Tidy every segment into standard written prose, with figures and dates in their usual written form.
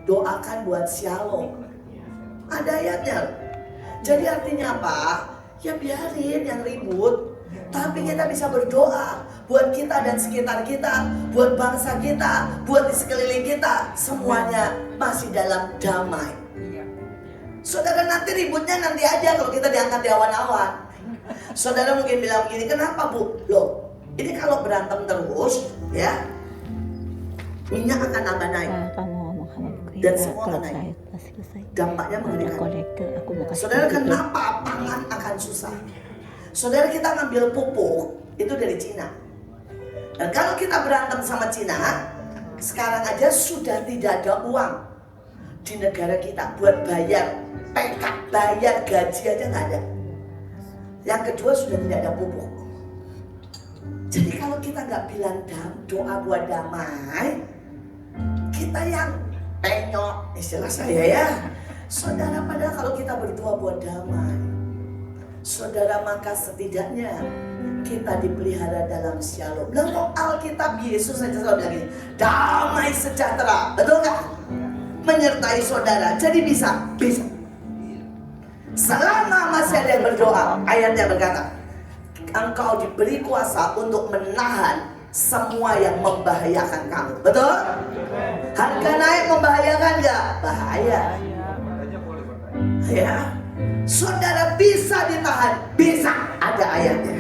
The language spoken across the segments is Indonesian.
doakan buat shalom. Ada ayatnya. Jadi artinya apa? Ya biarin yang ribut, tapi kita bisa berdoa buat kita dan sekitar kita, buat bangsa kita, buat di sekeliling kita, semuanya masih dalam damai. Saudara, nanti ributnya nanti aja kalau kita diangkat di awan-awan. Saudara mungkin bilang begini, kenapa Bu? Loh, ini kalau berantem terus, ya minyak akan nambah naik. Dan semua akan naik. Dampaknya mengerikan. Saudara, kenapa pangan akan susah? Saudara, kita ngambil pupuk itu dari Cina. Dan kalau kita berantem sama Cina, sekarang aja sudah tidak ada uang di negara kita buat bayar PK, bayar gaji aja nggak ada. Yang kedua, sudah tidak ada pupuk. Jadi kalau kita nggak bilang doa buat damai, kita yang penyok, istilah saya ya. Saudara, padahal kalau kita berdoa buat damai, saudara, maka setidaknya kita dipelihara dalam shalom. Lalu Alkitab Yesus saja selalu bilang gini, damai sejahtera, betul nggak? Menyertai saudara. Jadi bisa. Selama masih ada yang berdoa, ayatnya berkata, engkau diberi kuasa untuk menahan semua yang membahayakan kamu. Betul? Harga naik membahayakan nggak? Bahaya. Ya, saudara, bisa ditahan, bisa, ada ayatnya.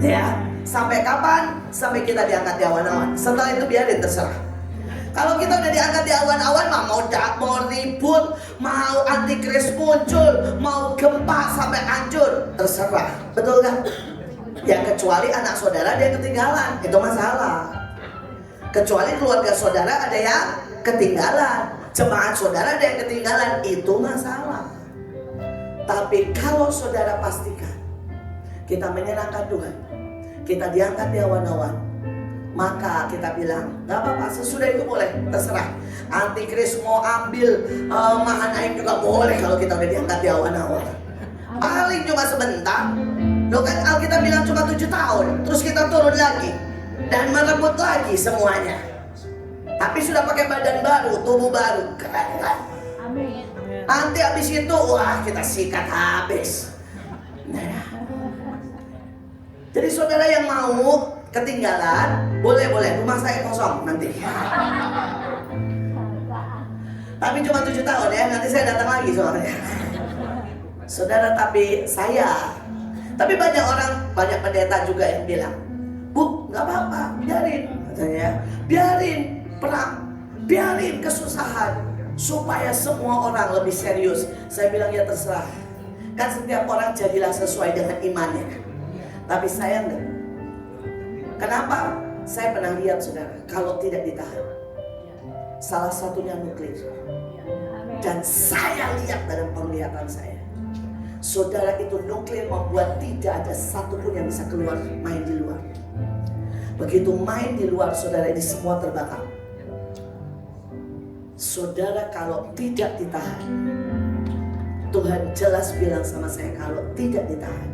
Ya, sampai kapan? Sampai kita diangkat di awan-awan. Setelah itu biarin, terserah. Kalau kita udah diangkat di awan-awan, mau ribut, mau antikris muncul, mau gempa sampai hancur, terserah. Betul kan? Ya kecuali anak saudara dia ketinggalan, itu masalah. Kecuali keluarga saudara ada yang ketinggalan, jemaat saudara ada yang ketinggalan, itu masalah. Tapi kalau saudara pastikan kita menyenangkan Tuhan, kita diangkat di awan-awan, maka kita bilang gak apa-apa, sesudah itu boleh, terserah. Antikris mau ambil Mahanaim juga boleh kalau kita udah diangkat di awan-awan. Paling cuma sebentar. Loh kan Alkitab bilang cuma 7 tahun, terus kita turun lagi dan merebut lagi semuanya. Tapi sudah pakai badan baru, tubuh baru, keren kan? Amin. Nanti habis itu, wah kita sikat habis. Nah. Jadi saudara yang mau ketinggalan, boleh, rumah saya kosong nanti. Tapi cuma 7 tahun ya, nanti saya datang lagi soalnya. Saudara, tapi banyak orang, banyak pendeta juga yang bilang, Bu, gak apa-apa, biarin, katanya, biarin perang, biarin kesusahan, supaya semua orang lebih serius. Saya bilang ya terserah, kan setiap orang jadilah sesuai dengan imannya. Tapi saya enggak. Kenapa? Saya pernah lihat saudara, kalau tidak ditahan, salah satunya nuklir. Dan saya lihat dalam penglihatan saya, saudara, itu nuklir membuat tidak ada satupun yang bisa keluar main di luar. Begitu main di luar, saudara, ini semua terbakar. Saudara, kalau tidak ditahan, Tuhan jelas bilang sama saya, kalau tidak ditahan,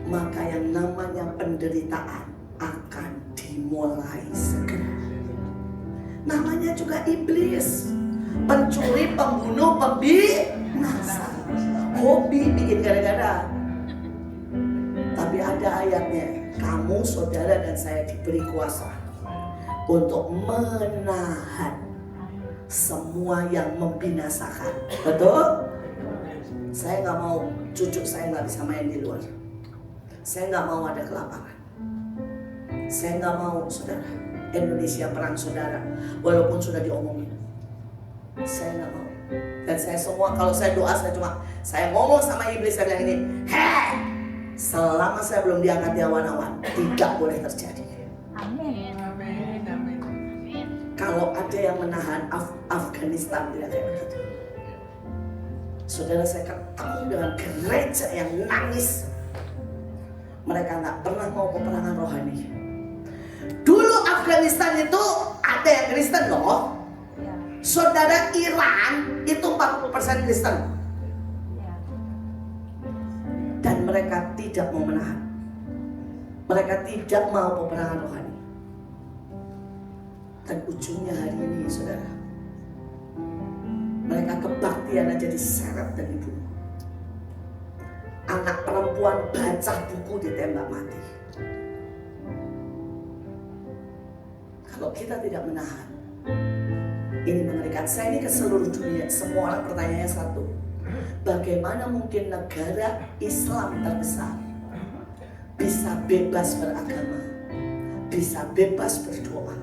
maka yang namanya penderitaan akan dimulai segera. Namanya juga iblis, pencuri, pembunuh, pembinasa. Hobi bikin gara-gara. Tapi ada ayatnya, kamu saudara dan saya diberi kuasa untuk menahan semua yang membinasakan. Betul? Saya gak mau cucu saya gak bisa main di luar. Saya gak mau ada kelaparan. Saya gak mau saudara Indonesia perang saudara, walaupun sudah diomongin. Saya gak mau. Dan saya semua, kalau saya doa, saya ngomong sama iblis, saya bilang ini, hei, selama saya belum diangkat di awan-awan, tidak boleh terjadi. Amin. Kalau ada yang menahan Afghanistan, tidak kayak begitu. Saudara, saya ketemu dengan gereja yang nangis. Mereka nggak pernah mau peperangan rohani. Dulu Afghanistan itu ada yang Kristen loh. Saudara, Iran itu 40% Kristen. Dan mereka tidak mau menahan. Mereka tidak mau peperangan rohani. Dan ujungnya hari ini saudara, Mereka kebaktian aja diseret dan dibunuh. Anak perempuan baca buku ditembak mati. Kalau kita tidak menahan, ini mengerikan. Saya ini ke seluruh dunia, semua orang pertanyaannya satu. Bagaimana mungkin negara Islam terbesar bisa bebas beragama, bisa bebas berdoa,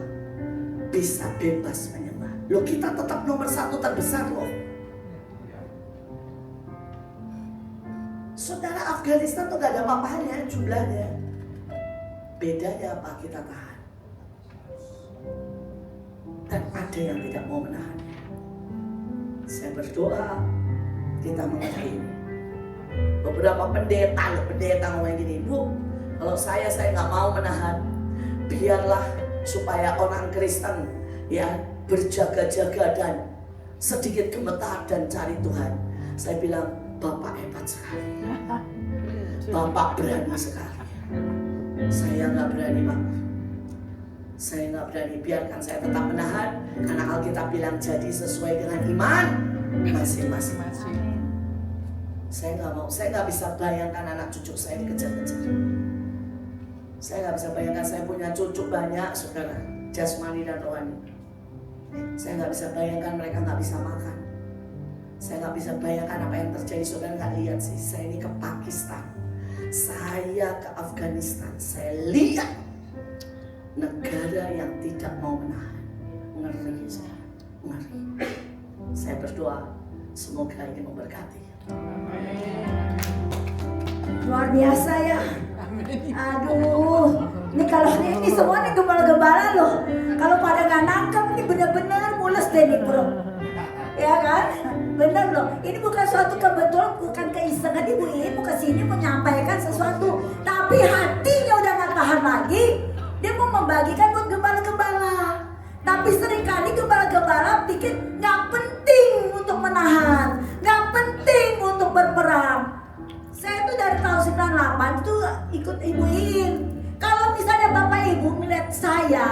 bisa bebas menyembah? Loh, kita tetap nomor 1 terbesar loh. Saudara, Afghanistan tuh gak ada apa-apanya jumlahnya. Bedanya apa? Kita tahan. Dan ada yang tidak mau menahannya. Saya berdoa kita mengerti ini. Beberapa pendeta ngomong gini, Bu, kalau saya nggak mau menahan, biarlah supaya orang Kristen ya berjaga-jaga dan sedikit gemetar dan cari Tuhan. Saya bilang, Bapak hebat sekali, Bapak berani sekali. Saya nggak berani, Pak. Saya nggak berani. Biarkan saya tetap menahan, karena Alkitab bilang jadi sesuai dengan iman masing-masing. Saya nggak mau, saya nggak bisa bayangkan anak cucu saya dikejar-kejar. Saya nggak bisa bayangkan saya punya cucu banyak, saudara, jasmani dan rohani. Saya nggak bisa bayangkan mereka nggak bisa makan. Saya nggak bisa bayangkan apa yang terjadi. Saudara nggak lihat sih, saya ini ke Pakistan, saya ke Afghanistan, saya lihat negara yang tidak mau menahan. Ngeri, saudara, ngeri. Saya berdoa semoga ini memberkati. Luar biasa ya. Aduh, ini kalau ini semua nih gembala-gembala loh. Kalau pada nggak nangkep ini benar-benar mules deh nih bro. Ya kan? Bener loh. Ini bukan suatu kebetulan, bukan keisengan Ibu ini mau kesini menyampaikan sesuatu, tapi hatinya udah nggak tahan lagi. Dia mau membagikan buat gembala-gembala. Tapi seringkali gembala-gembala pikir nggak penting untuk menahan, nggak penting untuk berperang. Saya tuh dari tahun 98 tuh ikut Ibu Iin. Kalau misalnya Bapak Ibu melihat saya,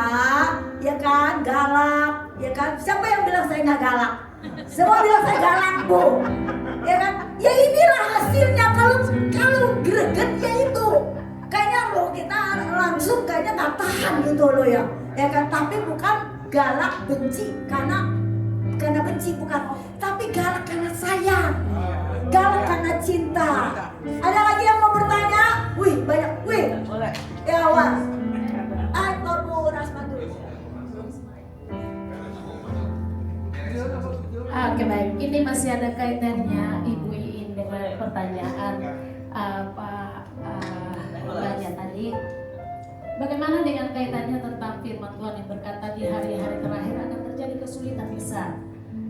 ya kan, galak, ya kan, siapa yang bilang saya nggak galak? Semua bilang saya galak, Bu. Ya kan? Ya inilah hasilnya kalau greget ya itu. Kayaknya loh kita langsung kayaknya nggak tahan gitu loh ya. Ya kan? Tapi bukan galak benci karena benci bukan, tapi galak karena sayang, galak karena cinta. Ada lagi yang mau bertanya? Wih banyak, wih. Boleh. Ya awas. Bu Rasmatu. Oke baik, ini masih ada kaitannya Ibu Iin dengan pertanyaan Pak Raja tadi. Bagaimana dengan kaitannya tentang firman Tuhan yang berkata di hari-hari terakhir akan terjadi kesulitan besar.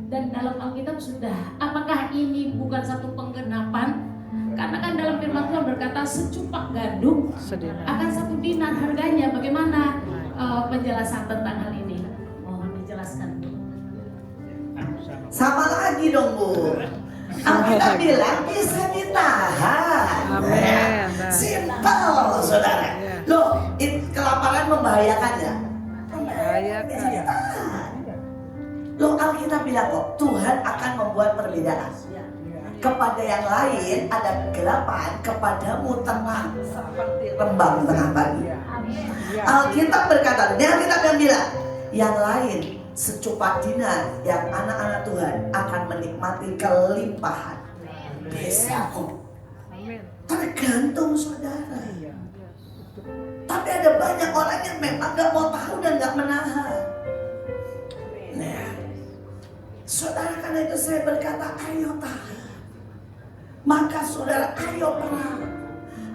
Dan dalam Alkitab sudah, apakah ini bukan satu penggenapan? Karena kan dalam firman Tuhan berkata secupak gandum akan 1 dinar harganya. Bagaimana penjelasan tentang hal ini? Mohon dijelaskan. Sama lagi dong, Bu. Alkitab bilang bisa ditahan. Amin. Simpel, saudara. Loh, kelaparan membahayakan ya? Membahayakan. Bisa ditahan. Loh, Alkitab bilang kok Tuhan akan membuat perbedaan. Kepada yang lain ada kegelapan, kepadamu tenang seperti rembang tengah pagi. Alkitab berkata, ini Alkitab yang bilang, yang lain secupak dinar, yang anak-anak Tuhan akan menikmati kelimpahan. Bisa kok. Tergantung saudara. Tapi ada banyak orang yang memang gak mau tahu dan gak menahan. Nah, saudara, karena itu saya berkata, ayo tahan. Maka saudara, ayo perang.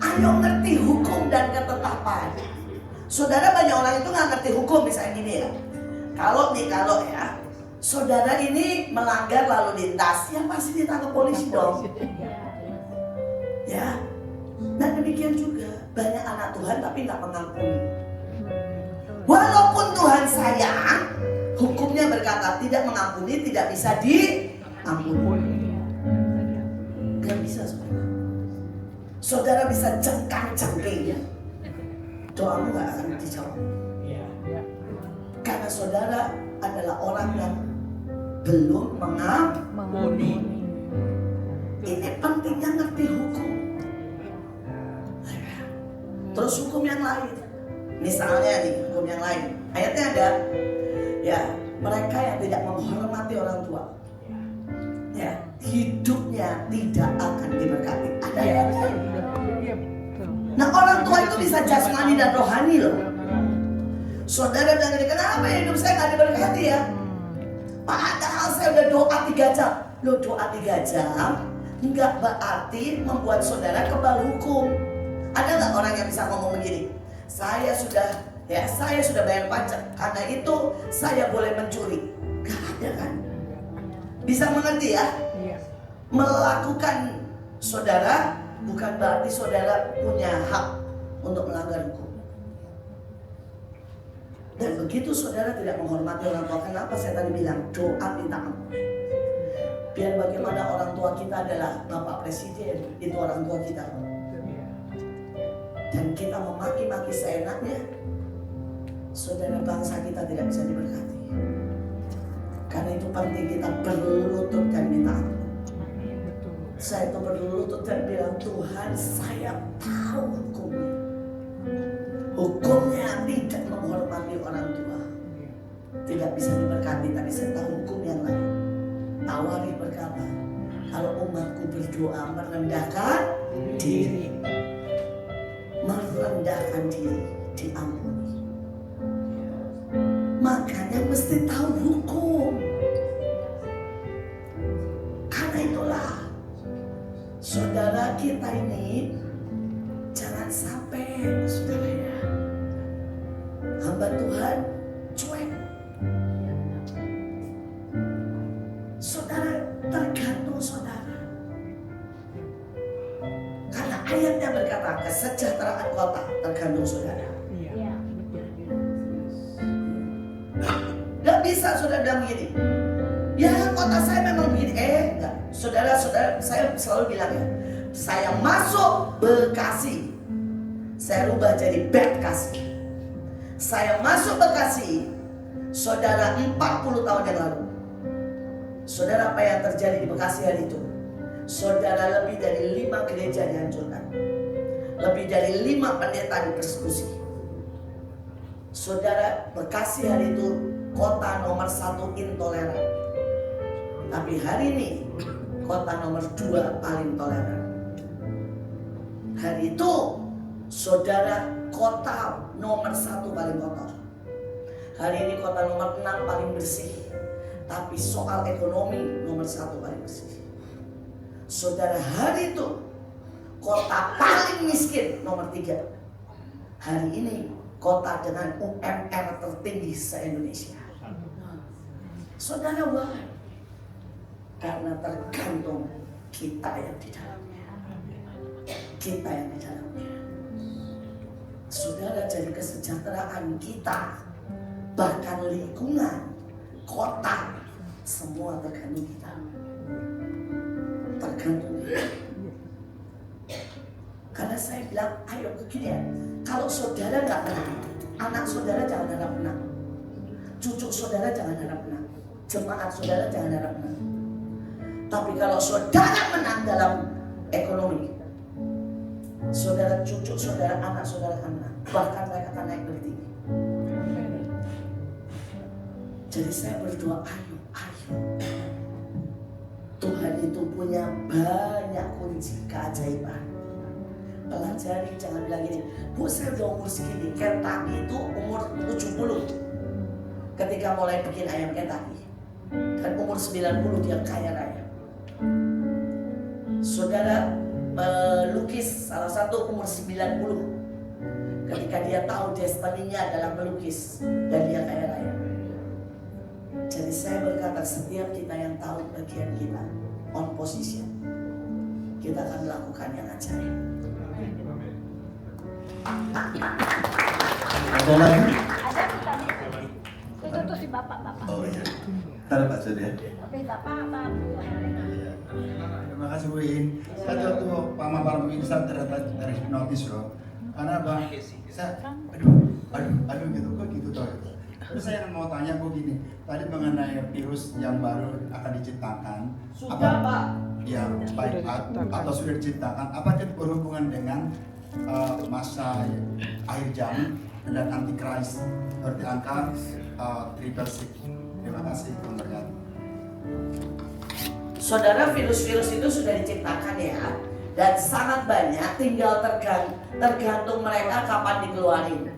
Ayo ngerti hukum dan ketetapan. Saudara, banyak orang itu gak ngerti hukum. Misalnya gini ya, kalau ya saudara ini melanggar lalu lintas, ya pasti ditangkap polisi dong. Ya. Nah demikian juga banyak anak Tuhan tapi gak mengampuni. Walaupun Tuhan sayang, hukumnya berkata tidak mengampuni, tidak bisa diampuni. Gak bisa saudara. Saudara bisa jengkang-jengking ya, doamu gak akan dijawab. Karena saudara adalah orang yang belum mengampuni. Ini pentingnya ngerti hukum. Terus hukum yang lain, misalnya nih hukum yang lain, ayatnya ada, ya mereka yang tidak menghormati orang tua, ya hidupnya tidak akan diberkati. Ada ayatnya. Nah orang tua itu bisa jasmani dan rohani loh. Saudara bilang gini, kenapa hidup saya nggak diberkati ya? Padahal saya udah doa 3 jam. Loh doa 3 jam nggak berarti membuat saudara kebal hukum. Ada nggak orang yang bisa ngomong begini? Saya sudah bayar pajak, karena itu saya boleh mencuri. Gak ada kan? Bisa mengerti ya? Melakukan saudara bukan berarti saudara punya hak untuk melanggar hukum. Dan begitu saudara tidak menghormati orang tua, kenapa saya tadi bilang doa minta ampun? Biar bagaimana orang tua kita adalah Bapak Presiden, itu orang tua kita. Dan kita memaki-maki seenaknya, saudara bangsa kita tidak bisa diberkati. Karena itu penting kita berlutut dan minta ampun. Saya itu berlutut dan bilang, Tuhan saya tahu hukumnya. Hukumnya tidak menghormati orang tua, tidak bisa diberkati. Tapi saya tahu hukum yang lain. Tawari berkata, kalau umatku berdoa merendahkan diri, diampuni. Makanya mesti tahu hukum. Karena itulah saudara kita ini jangan sampai saudara ya, hamba Tuhan cuek. Saudara tergantung saudara. Karena ayatnya berkata kesejahteraan kota tergantung saudara. Gak bisa saudara bilang begini, ya kota saya memang begini. Enggak. Saudara saya selalu bilang ya, saya masuk Bekasi, saya rubah jadi Bekasi. Saya masuk Bekasi, saudara 40 tahun yang lalu. Saudara apa yang terjadi di Bekasi hari itu? Saudara lebih dari 5 gereja dihancurkan, lebih dari 5 pendeta dipersekusi. Saudara, Bekasi hari itu kota nomor 1 intoleran. Tapi hari ini kota nomor 2 paling toleran. Hari itu saudara kota nomor 1 paling kotor. Hari ini kota nomor 6 paling bersih. Tapi soal ekonomi nomor 1 paling bersih. Saudara, hari itu kota paling miskin nomor 3. Hari ini kota dengan UMR tertinggi se-Indonesia. Saudara, why? Karena tergantung kita yang di dalamnya. Kita yang di dalamnya. Saudara, jadi kesejahteraan kita, bahkan lingkungan, kota, semua tergantung kita. Tergantung kita. Karena saya bilang, ayo begini ya, kalau saudara nggak menang, anak saudara jangan harap menang, cucu saudara jangan harap menang, jemaat saudara jangan harap menang. Tapi kalau saudara menang dalam ekonomi, saudara, cucu saudara, anak saudara akan menang, bahkan mereka akan naik bertinggi. Jadi saya berdoa, ayo. Tuhan itu punya banyak kunci keajaiban. Pelajari, jangan bilang gini, Bu saya udah umur segini. Kentucky itu umur 70 ketika mulai bikin ayam Kentucky, dan umur 90 dia kaya raya. Saudara, melukis salah satu umur 90 ketika dia tahu destininya adalah melukis, dan dia kaya raya. Jadi saya berkata, setiap kita yang tahu bagian kita, on position, kita akan melakukan yang ajaib. Ada lagi? Ada tadi. Itu tuh si bapak-bapak. Oh iya. Taruh Pak Sud ya. Tapi bapak-bapak. Terima kasih Bu In. Saya waktu Pak Mapar Bu In saya terhipnotis loh. Karena Bang saya aduh gitu kok gitu toh. Terus saya mau tanya begini, tadi mengenai virus yang baru akan diciptakan. Sudah Pak. Ya, baik atau sudah diciptakan. Apa itu berhubungan dengan masa akhir zaman dan antikris seperti angka triple six? Terima kasih, Bung Berkat. Saudara, virus-virus itu sudah diciptakan ya, dan sangat banyak, tinggal tergantung mereka kapan dikeluarin.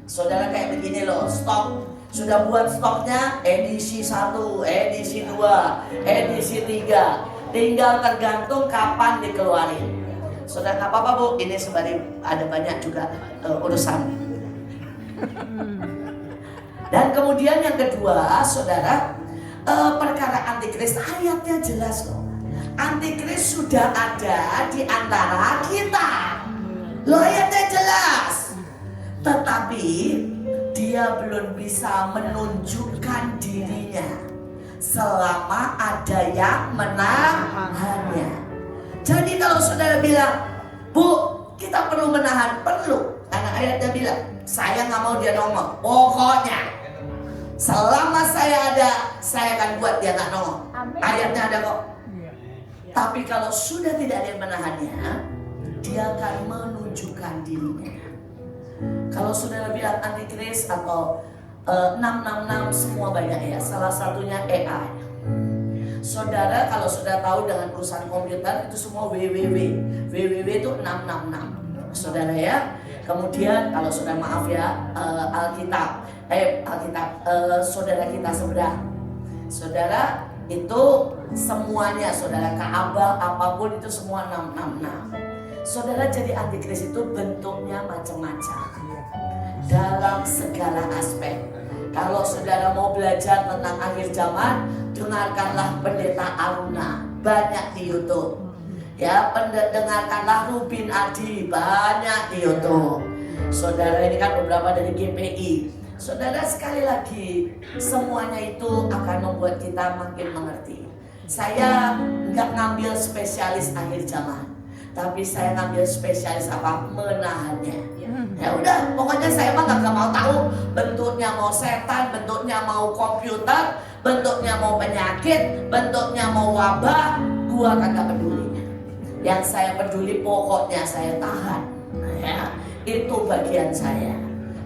Saudara, kayak begini loh, stok sudah buat stoknya edisi 1, edisi 2, edisi 3, tinggal tergantung kapan dikeluarin. Saudara, nggak apa-apa Bu, ini sebenarnya ada banyak juga urusan. Dan kemudian yang kedua, saudara, perkara antikris, ayatnya jelas kok. Antikris sudah ada di antara kita. Loh, ayatnya jelas. Tetapi dia belum bisa menunjukkan dirinya selama ada yang menahannya. Jadi kalau saudara bilang, Bu, kita perlu menahan, perlu. Karena ayatnya bilang, saya nggak mau dia nongol. Pokoknya selama saya ada, saya akan buat dia nggak nongol. Ayatnya ada kok. Tapi kalau sudah tidak ada yang menahannya, dia akan menunjukkan dirinya. Kalau saudara bilang antikris atau 666 semua banyak ya. Salah satunya AI. Saudara, kalau sudah tahu dengan urusan komputer itu semua www. Www itu 666. Saudara ya. Kemudian kalau sudah maaf ya, Alkitab, saudara kita seberang. Saudara, itu semuanya, saudara, Ka'bah apapun itu semua 666. Saudara, jadi antikris itu bentuknya macam-macam dalam segala aspek. Kalau saudara mau belajar tentang akhir zaman, dengarkanlah Pendeta Aruna, banyak di YouTube. Ya, dengarkanlah Rubin Adi, banyak di YouTube. Saudara, ini kan beberapa dari GPI. Saudara, sekali lagi, semuanya itu akan membuat kita makin mengerti. Saya nggak ngambil spesialis akhir zaman, tapi saya ngambil spesialis apa? Menahannya. Ya udah, pokoknya saya mah nggak mau tahu bentuknya mau setan, bentuknya mau komputer, bentuknya mau penyakit, bentuknya mau wabah, gua kagak peduli. Yang saya peduli pokoknya saya tahan. Ya, itu bagian saya.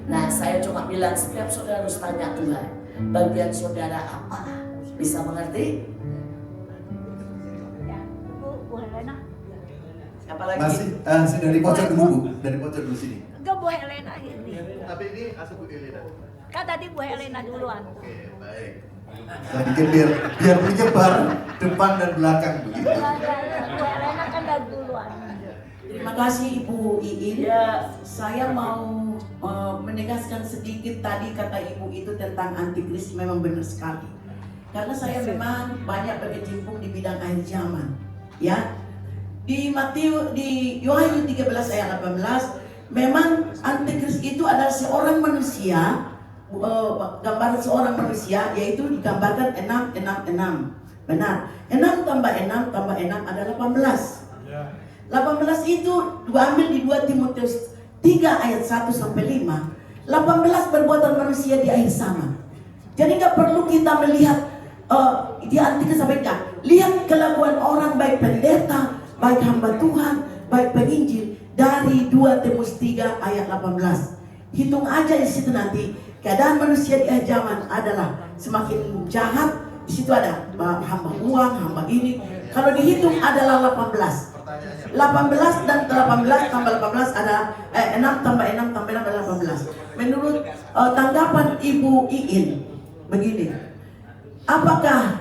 Nah, saya cuma bilang setiap saudara harus tanya Tuhan, bagian saudara apa? Bisa mengerti? Bu Helena. Siapa lagi? Masih dari pojok dulu Bu, dari pojok dulu sini. Enggak, Bu Helena ini. Tapi ini asal Bu Elena. Kan tadi Bu Helena duluan. Oke, baik. Saya pikir biar menyebar depan dan belakang begitu. Bu Helena kan dari duluan. Terima kasih Ibu Iin. Ya, saya mau menegaskan sedikit tadi kata Ibu itu tentang antikris, memang benar sekali. Karena saya memang banyak berkecimpung di bidang akhir zaman. Ya, di Yohanes 13 ayat 18, memang antikris itu adalah seorang manusia, gambaran seorang manusia, yaitu digambarkan 666. Benar, 6 tambah 6 tambah 6 adalah 18. 18 itu diambil di 2 Timotius 3 ayat 1 sampai 5. 18 perbuatan manusia di akhir zaman. Jadi nggak perlu kita melihat di antikris sampai enggak. Lihat kelakuan orang, baik pendeta, baik hamba Tuhan, baik penginjil, dari 2 Timotius 3 ayat 18. Hitung aja di situ nanti keadaan manusia di akhir zaman adalah semakin jahat. Di situ ada hamba uang, hamba ini. Kalau dihitung adalah 18. 18 dan 18 tambah 18 ada 6 tambah 6 tambah 6 adalah 18. Menurut tanggapan Ibu Iin begini, apakah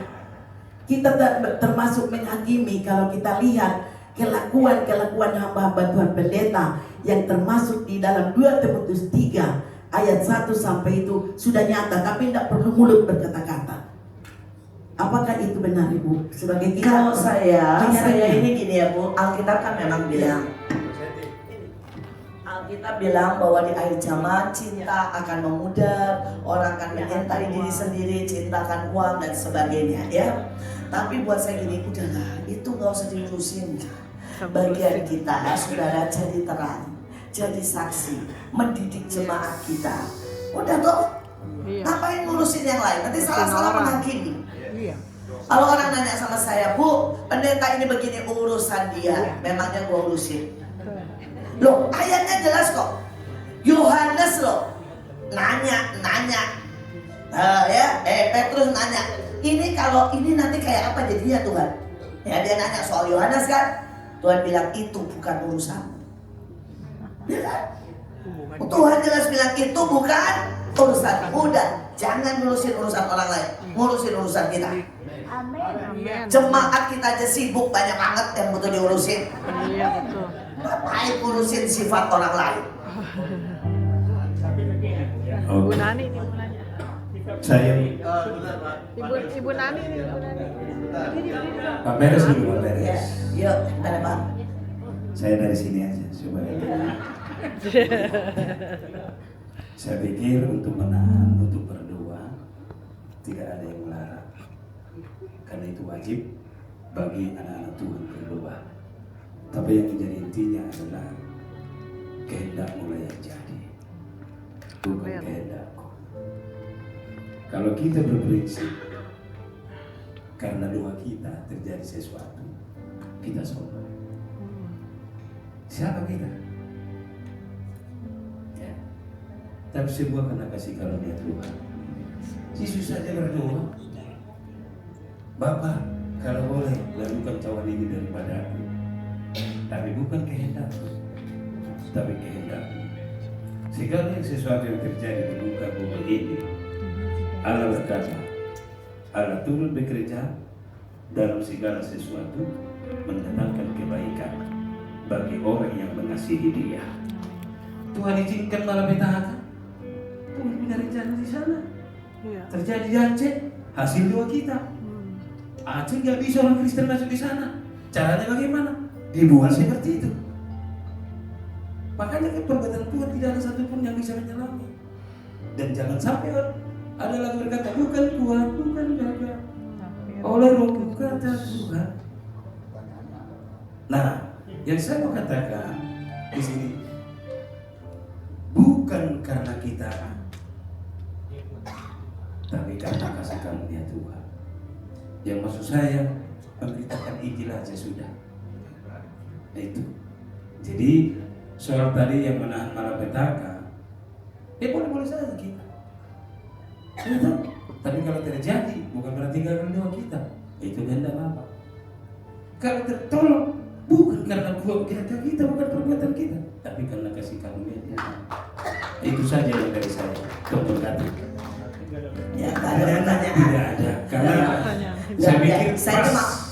kita termasuk menghakimi kalau kita lihat kelakuan hamba-hamba Tuhan pendeta yang termasuk di dalam 2 Timotius 3 ayat 1 sampai itu sudah nyata, tapi tidak perlu mulut berkata-kata. Apakah itu benar Ibu? Sebagai Kalau saya menyadari. ini gini ya Bu, Alkitab kan memang bilang, Alkitab bilang bahwa di akhir zaman cinta akan memudar, orang akan mencintai diri sendiri, cintakan uang dan sebagainya ya. Tapi buat saya gini, udahlah, itu nggak usah diurusin. Bagian kita, saudara, jadi terang, jadi saksi, mendidik jemaat kita. Udah toh, Iya. Ngapain ngurusin yang lain? Nanti salah-salah orang. menghakimi. Iya. Kalau orang nanya sama saya, Bu, pendeta ini begini urusan dia, memangnya gua urusin. Loh, ayatnya jelas kok. Yohanes loh, nanya. Petrus nanya, ini kalau ini nanti kayak apa jadinya Tuhan? Ya dia nanya soal Yohanes kan, Tuhan bilang itu bukan urusan. Ya kan? Tuhan jelas bilang itu bukan urusan. Udah, jangan ngurusin urusan orang lain, ngurusin urusan kita. Amin. Jemaat kita aja sibuk banyak banget yang butuh diurusin. Iya betul. Ngapain ngurusin sifat orang lain? Ibu Nani nih mau nanya. Saya Ibu Nani nih, Ibu Nani. Pak Beres dulu, Pak Ya, Beres. yuk, ada Pak. Saya dari sini aja supaya. Saya pikir untuk menahan, untuk berdoa tidak ada yang melarang. Karena itu wajib bagi anak-anak Tuhan berdoa. Tapi yang menjadi intinya adalah kehendak mulai yang jadi, bukan kehendakku. Kalau kita berprinsip karena doa kita terjadi sesuatu, kita sombong. Siapa kita? Ya. Tapi sebuah karena kasih karunia Tuhan. Yesus saja berdoa, Bapa, kalau boleh lakukan cawan ini daripada aku, tapi bukan kehendakku, tapi kehendakmu. Segala sesuatu yang terjadi di muka bumi ini, Allah berkata, Allah turut bekerja dalam segala sesuatu mendatangkan kebaikan bagi orang yang mengasihi Dia. Tuhan izinkan malapetaka, Tuhan punya rencana di sana. Iya. Terjadi di Aceh, hasil doa kita. Aceh nggak bisa orang Kristen masuk di sana. Caranya bagaimana? Dibuat seperti itu. Makanya perbuatan Tuhan tidak ada satupun yang bisa menyelami. Dan jangan sampai ada lagi berkata, bukan Tuhan, bukan Bapa. Oleh Roh kata Tuhan. Nah, yang saya mau katakan di sini, bukan karena kita, tapi karena kasih karunia Tuhan. Yang maksud saya memberitakan Injil aja sudah. Itu. Jadi soal tadi yang menahan malapetaka, boleh saja kita. Ya, tapi kalau terjadi bukan berarti gagal doa kita. Itu kehendak apa? Kalau tertolong bukan karena kehendak kita, bukan perbuatan kita, tapi karena kasih karunia Dia. Itu saja yang dari saya. Tolong kata. Ya, nggak ada pertanyaan. Tidak ada. Karena saya pikir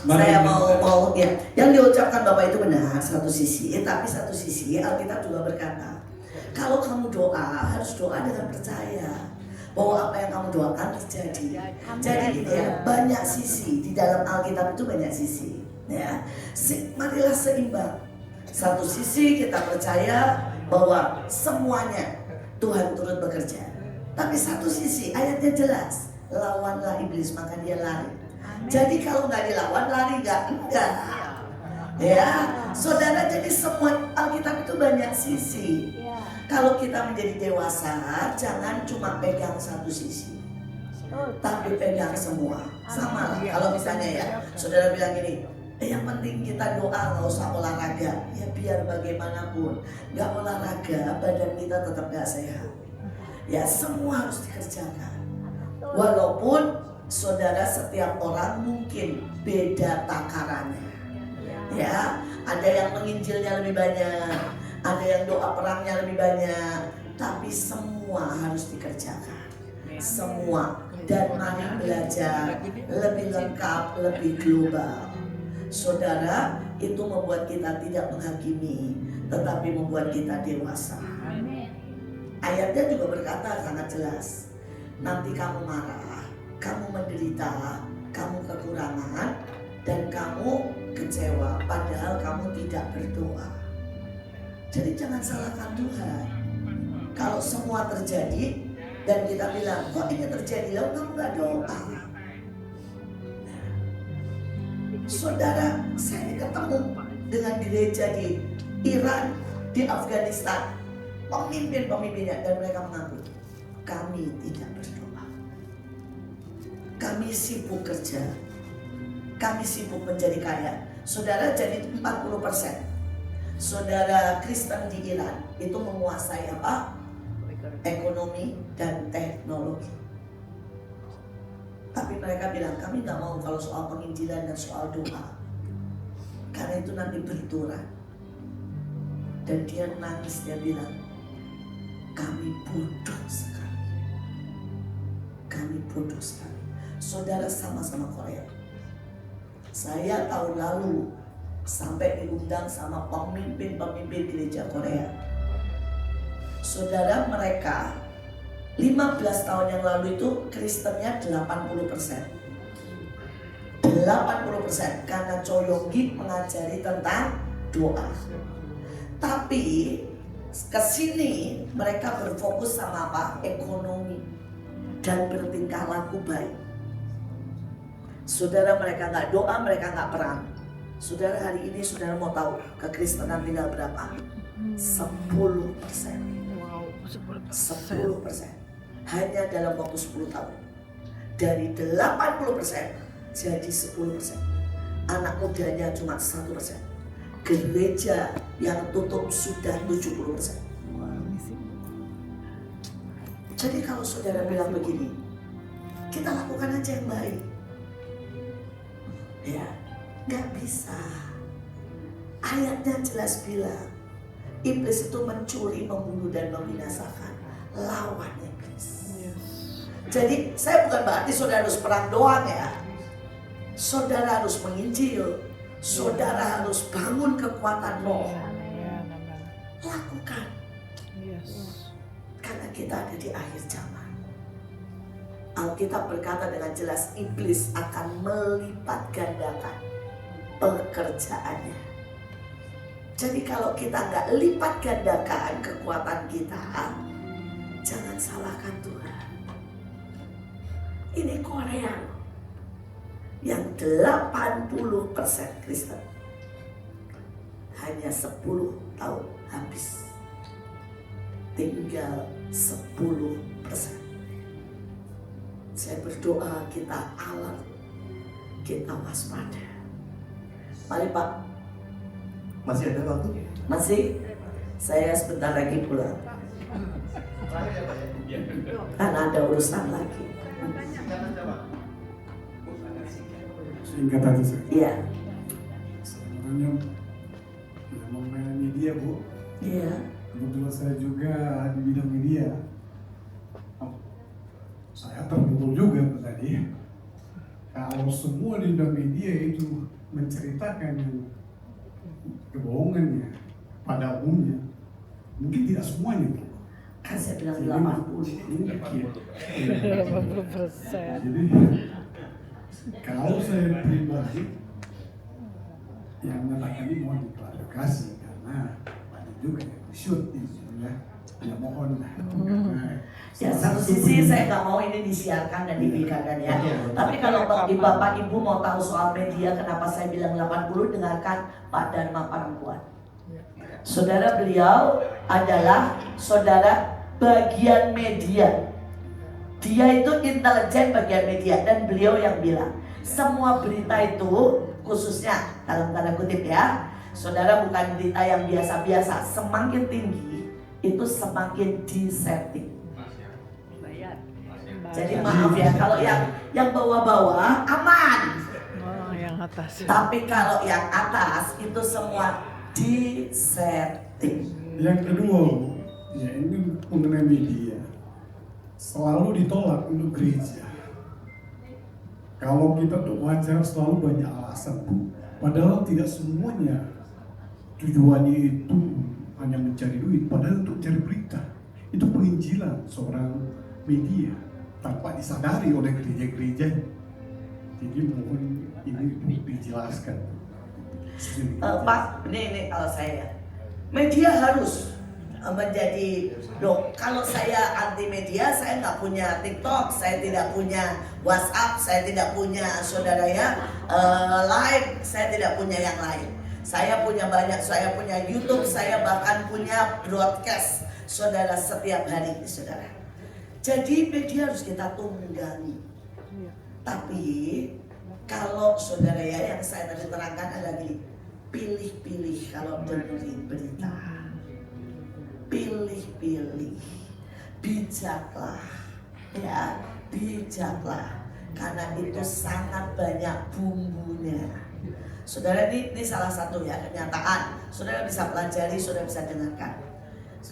saya mau ya, yang diucapkan Bapak itu benar satu sisi, tapi satu sisi Alkitab juga berkata, kalau kamu doa harus doa dengan percaya bahwa apa yang kamu doakan terjadi. Jadi ya, banyak sisi di dalam Alkitab itu banyak sisi. Ya, marilah seimbang. Satu sisi kita percaya bahwa semuanya Tuhan turut bekerja. Tapi satu sisi ayatnya jelas, lawanlah iblis maka dia lari. Jadi kalau nggak dilawan lari enggak. Ya, saudara, jadi semua Alkitab itu banyak sisi. Kalau kita menjadi dewasa, jangan cuma pegang satu sisi, tapi pegang semua. Sama lah. Kalau misalnya ya, saudara bilang gini, yang penting kita doa, nggak usah olahraga. Ya biar bagaimanapun, nggak olahraga badan kita tetap nggak sehat. Ya semua harus dikerjakan. Walaupun saudara setiap orang mungkin beda takarannya. Ya, ada yang menginjilnya lebih banyak, ada yang doa perangnya lebih banyak, tapi semua harus dikerjakan. Semua. Dan mari belajar lebih lengkap, lebih global. Saudara, itu membuat kita tidak menghakimi, tetapi membuat kita dewasa. Ayatnya juga berkata sangat jelas, nanti kamu marah, kamu menderita, kamu kekurangan, dan kamu kecewa padahal kamu tidak berdoa. Jadi jangan salahkan Tuhan. Kalau semua terjadi dan kita bilang, kok ini terjadi, lalu kamu gak doa. Saudara, saya ketemu dengan gereja di Iran, di Afghanistan, pemimpin-pemimpinnya, dan mereka mengakui kami tidak berdoa. Kami sibuk kerja, kami sibuk menjadi kaya. Saudara, jadi 40%. Saudara Kristen di Iran itu menguasai apa? Ekonomi dan teknologi. Tapi mereka bilang, kami nggak mau kalau soal penginjilan dan soal doa, karena itu nanti benturan. Dan dia nangis, dia bilang, kami bodoh sekali. Kami bodoh sekali. Saudara, sama-sama Korea. Saya tahun lalu sampai diundang sama pemimpin-pemimpin gereja Korea. Saudara, mereka 15 tahun yang lalu itu Kristennya 80%. 80% karena Cho Yong-gi mengajari tentang doa. Tapi kesini mereka berfokus sama apa? Ekonomi dan bertingkah laku baik. Saudara, mereka nggak doa, mereka nggak perang. Saudara, hari ini saudara mau tahu kekristenan tinggal berapa? 10%. Wow, 10%. Hanya dalam waktu 10 tahun. Dari 80% jadi 10%. Anak mudanya cuma 1%. Gereja yang tutup sudah 70%. Jadi kalau saudara bilang begini, kita lakukan aja yang baik. Ya, nggak bisa. Ayatnya jelas bilang, iblis itu mencuri, membunuh dan membinasakan. Lawan iblis. Jadi saya bukan berarti saudara harus perang doang ya. Saudara harus menginjil. Saudara harus bangun kekuatan roh. Lakukan. Karena kita ada di akhir zaman. Alkitab berkata dengan jelas, iblis akan melipat gandakan pekerjaannya. Jadi kalau kita nggak lipat gandakan kekuatan kita, jangan salahkan Tuhan. Ini Korea yang 80% Kristen, hanya 10 tahun habis, tinggal 10%. Saya berdoa kita alert, kita waspada. Mari Pak. Masih ada waktu? Masih? Saya sebentar lagi pulang. Karena ada urusan lagi. Singkat aja sih. Iya. Sebenarnya ya mengenai media Bu. Iya. Kebetulan saya juga di bidang media. Saya terpukul juga tadi. Kalau semua di bidang media itu menceritakan yang kebohongannya pada umumnya, mungkin tidak semuanya. Kan saya bilang 80. Jadi kalau saya pribadi yang mengatakan ini mohon diklarifikasi karena banyak juga yang shoot ya. Ya mohon lah. Ya satu sisi saya nggak mau ini disiarkan dan diberikan ya. Tapi kalau Bapak Ibu mau tahu soal media, kenapa saya bilang 80, dengarkan Pak Dharma Parangkuan. Saudara, beliau adalah saudara bagian media. Dia itu intelijen bagian media dan beliau yang bilang semua berita itu, khususnya dalam tanda kutip ya, saudara, bukan berita yang biasa-biasa. Semakin tinggi itu semakin deceptive. Jadi maaf ya, kalau yang bawah-bawah aman. Oh, yang atas. Tapi kalau yang atas itu semua deceptive. Yang kedua, ya ini mengenai media selalu ditolak untuk gereja. Kalau kita untuk wawancara selalu banyak alasan, Bu. Padahal tidak semuanya tujuannya itu hanya mencari duit, padahal untuk cari berita. Itu penginjilan seorang media tanpa disadari oleh gereja-gereja. Jadi mohon ini dijelaskan. Pak, ini kalau saya media harus menjadi kalau saya anti media, saya nggak punya TikTok, saya tidak punya WhatsApp, saya tidak punya saudara ya live, saya tidak punya yang lain. Saya punya banyak, saya punya YouTube, saya bahkan punya broadcast saudara setiap hari, saudara. Jadi media harus kita tunggangi. Iya. Tapi kalau saudara ya, yang saya tadi terangkan adalah gini, pilih-pilih kalau dengerin berita. Pilih-pilih, bijaklah, ya, bijaklah, karena itu sangat banyak bumbunya. Saudara, ini salah satu ya kenyataan. Saudara bisa pelajari, saudara bisa dengarkan.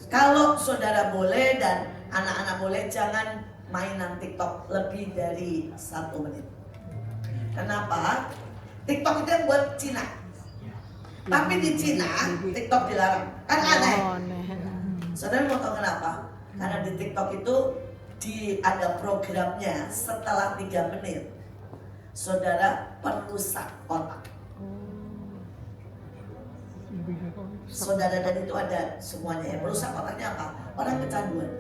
Kalau saudara boleh dan anak-anak boleh, jangan mainan TikTok lebih dari 1 menit. Kenapa? TikTok itu yang buat Cina. Tapi di Cina, TikTok dilarang. Kan aneh. Oh, aneh. Saudara mau tahu kenapa? Karena di TikTok itu ada programnya setelah 3 menit. Saudara perusak otak. Saudara, dan itu ada semuanya ya. Merusak otaknya apa? Orang kecanduan.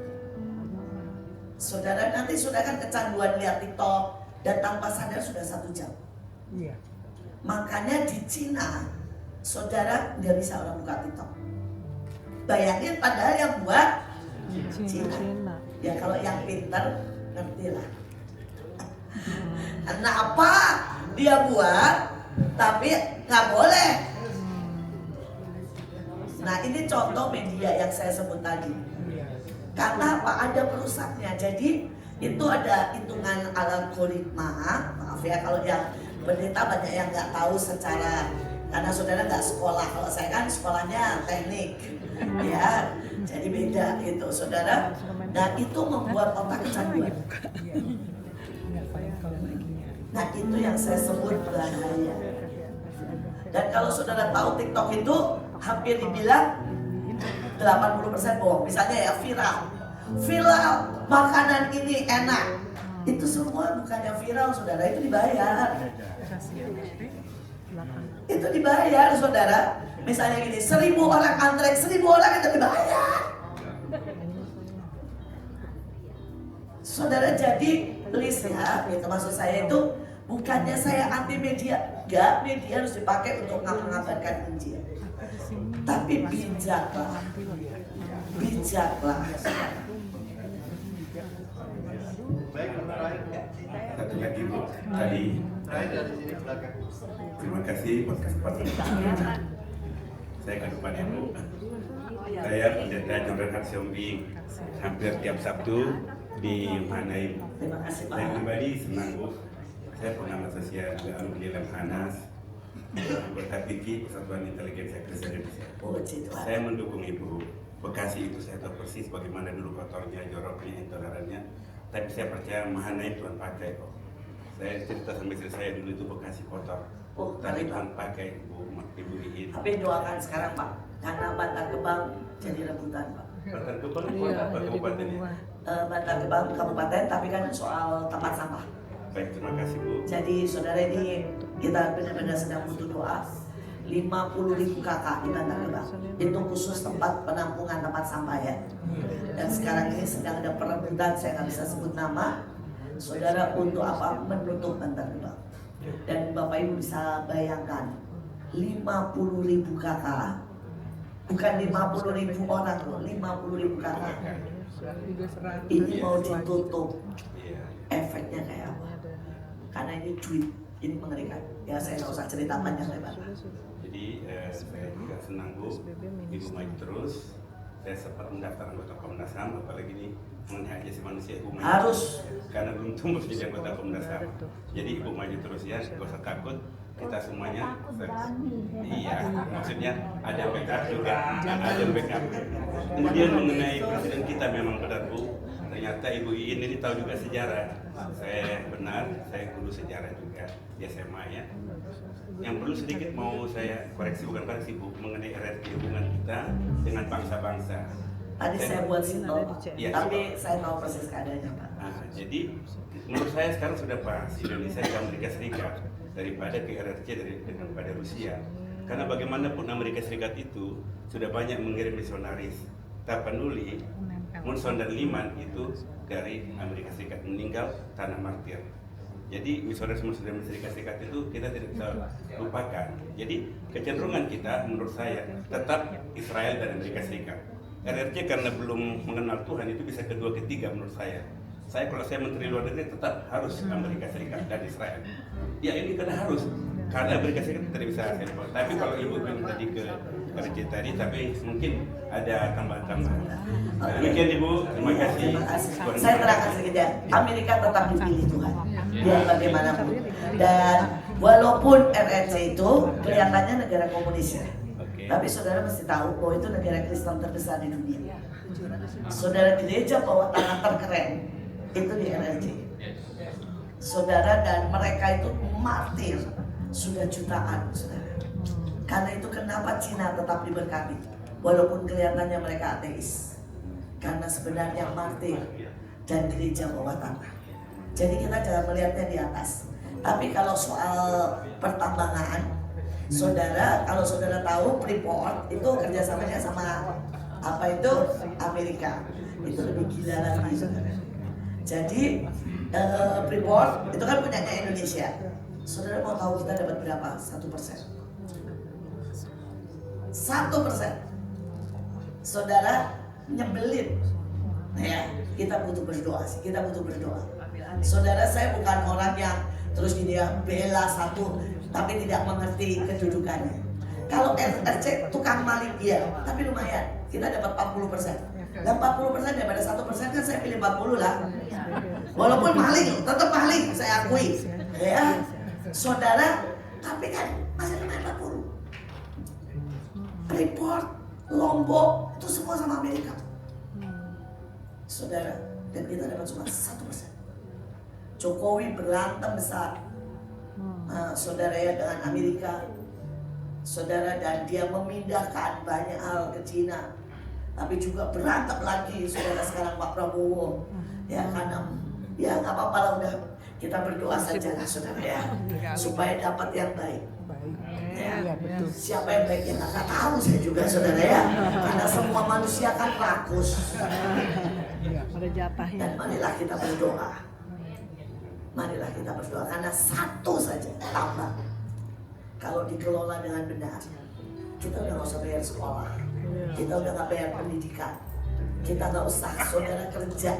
Saudara, nanti saudara kan kecanduan lihat TikTok dan tanpa sadar sudah 1 jam. Iya. Makanya di Cina, saudara nggak bisa orang buka TikTok. Bayangin, padahal yang buat Cina. Ya kalau yang pintar ngerti lah. Kenapa dia buat tapi nggak boleh? Nah, ini contoh media yang saya sebut tadi. Karena apa? Ada perusaknya. Jadi itu ada hitungan algoritma. Maaf ya kalau yang pendeta banyak yang nggak tahu secara, karena saudara nggak sekolah. Kalau saya kan sekolahnya teknik, ya. Jadi beda gitu, saudara. Nah, itu membuat otak kecanduan. Nah, itu yang saya sebut bahaya. Dan kalau saudara tahu TikTok itu hampir dibilang 80% bohong. Misalnya ya viral makanan ini enak. Itu semua bukannya viral, saudara, itu dibayar. Itu dibayar, saudara. Misalnya gini, 1000 orang antrek, 1000 orang itu dibayar. Saudara, jadi please ya, itu maksud saya itu bukannya saya anti media. Enggak, media harus dipakai untuk mengabarkan Injil. Tapi bijaklah. Bijaklah. Satu lagi Bu, tadi terima kasih buat kesempatan. Saya ke depan Ibu. Saya pendeta John Renhard Siombing, hampir tiap Sabtu di Manai. Terima kasih, Pak. Saya pribadi senang Bu. Saya pengamat sosial juga alumni Lemhanas, anggota PIKI, Persatuan Inteligensia Kristen Indonesia. Puji Tuhan. Saya mendukung Ibu. Bekasi itu saya tahu persis bagaimana dulu kotornya, joroknya, intolerannya. Tapi saya percaya Mahanai Tuhan pakai kok. Saya cerita sama istri saya dulu itu Bekasi kotor. Oh, Tapi kali, Pak. Tuhan pakai Ibu Iin. Tapi doakan sekarang, Pak, karena Bantar Gebang jadi rebutan, Pak. Bantar Gebang Iya, kota apa jadi kabupatennya? berubah. Bantar Gebang kabupaten, tapi kan soal tempat sampah. Baik, terima kasih Bu. Jadi saudara, ini kita benar-benar sedang butuh doa. 50.000 kakak di Bantar Gebang. Itu khusus tempat penampungan tempat sampah ya. Dan sekarang ini sedang ada perebutan, saya nggak bisa sebut nama. Saudara, untuk apa? Menutup Bantar Gebang. Dan Bapak Ibu bisa bayangkan 50.000 kakak, bukan 50.000 orang loh, 50.000 kakak. Ini mau ditutup, Iya. efeknya kayak apa? Karena ini duit, ini mengerikan. Ya saya nggak usah cerita panjang lebar. Jadi saya juga senang Bu, Ibu maju terus. Saya sempat mendaftar anggota Komnas HAM, apalagi ini mengenai hak asasi manusia Ibu maju Harus. terus. Karena belum tumbuh jadi anggota Komnas HAM. Jadi Ibu maju terus ya, gak usah takut. Kita semuanya, iya, maksudnya ada backup juga, ada backup. Kemudian mengenai presiden kita memang benar Bu. Ternyata Ibu Iin ini tahu juga sejarah. Saya benar, saya guru sejarah juga di SMA ya. Yang perlu sedikit mau saya koreksi, bukan koreksi Bu, mengenai RRT hubungan kita dengan bangsa-bangsa. Tadi saya buat simpel, Pak. Iya, Tapi saya tahu persis keadaannya, Pak. Nah, jadi menurut saya sekarang sudah pas Indonesia ke Amerika Serikat daripada ke RRC daripada Rusia. Karena bagaimanapun Amerika Serikat itu sudah banyak mengirim misionaris. Tapanuli, Munson dan Liman itu dari Amerika Serikat meninggal tanah martir. Jadi misionaris dari Amerika Serikat itu kita tidak bisa lupakan. Jadi kecenderungan kita menurut saya tetap Israel dan Amerika Serikat. RRC karena belum mengenal Tuhan itu bisa kedua ketiga menurut saya. kalau saya menteri luar negeri tetap harus Amerika Serikat dan Israel. Ya ini karena harus, karena Amerika Serikat tidak bisa handle. Tapi kalau ibu bilang tadi ke RC tadi, tapi mungkin ada tambahan-tambahan. Demikian ibu, terima kasih. Terima kasih. Saya terangkan sekejap. Amerika tetap dipilih Tuhan, biar bagaimanapun. Dan walaupun RRC itu kelihatannya negara komunis ya, tapi saudara mesti tahu bahwa itu negara Kristen terbesar di dunia. Saudara, gereja bawah tanah terkeren itu di RRC. Saudara, dan mereka itu martir sudah jutaan, saudara. Karena itu kenapa Cina tetap diberkati walaupun kelihatannya mereka ateis. Karena sebenarnya martir dan gereja bawah tanah. Jadi kita jangan melihatnya di atas. Tapi kalau soal pertambangan, saudara, kalau saudara tahu Freeport itu kerjasamanya sama apa itu Amerika. Itu lebih gila lagi, saudara. Jadi Freeport itu kan punyanya Indonesia. Saudara mau tahu kita dapat berapa? 1%. 1%. Saudara, nyebelin. Nah ya, kita butuh berdoa sih. Kita butuh berdoa. Saudara, saya bukan orang yang terus dia bela satu tapi tidak mengerti kedudukannya. Kalau RRC tukang maling dia, tapi lumayan. Kita dapat 40%. Dan 40% daripada 1% kan saya pilih 40 lah. Walaupun maling, tetap maling, saya akui. Ya, saudara, tapi kan masih lumayan 40. Freeport, Lombok, itu semua sama Amerika. Saudara, dan kita dapat cuma 1%. Jokowi berantem besar, saudara ya, dengan Amerika. Saudara, dan dia memindahkan banyak hal ke Cina. Tapi juga berantem lagi, saudara, sekarang Pak Prabowo. Ya, karena ya nggak apa-apa lah, udah kita berdoa saja lah, saudara ya, supaya dapat yang baik. Ya, siapa yang baik yang nggak tahu saya juga, saudara ya, karena semua manusia kan rakus. Dan marilah kita berdoa. Marilah kita berdoa karena satu saja tambah. Kalau dikelola dengan benar, kita udah nggak usah bayar sekolah, kita udah nggak bayar pendidikan, kita nggak usah saudara kerja.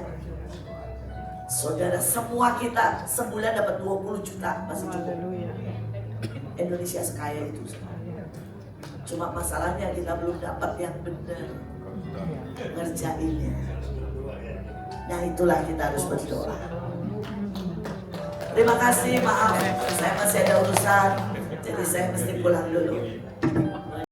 Saudara, semua kita sebulan dapat 20 juta masih cukup. Indonesia sekaya itu. Cuma masalahnya kita belum dapat yang benar ngerjainnya. Nah itulah kita harus berdoa. Terima kasih, maaf saya masih ada urusan, jadi saya mesti pulang dulu.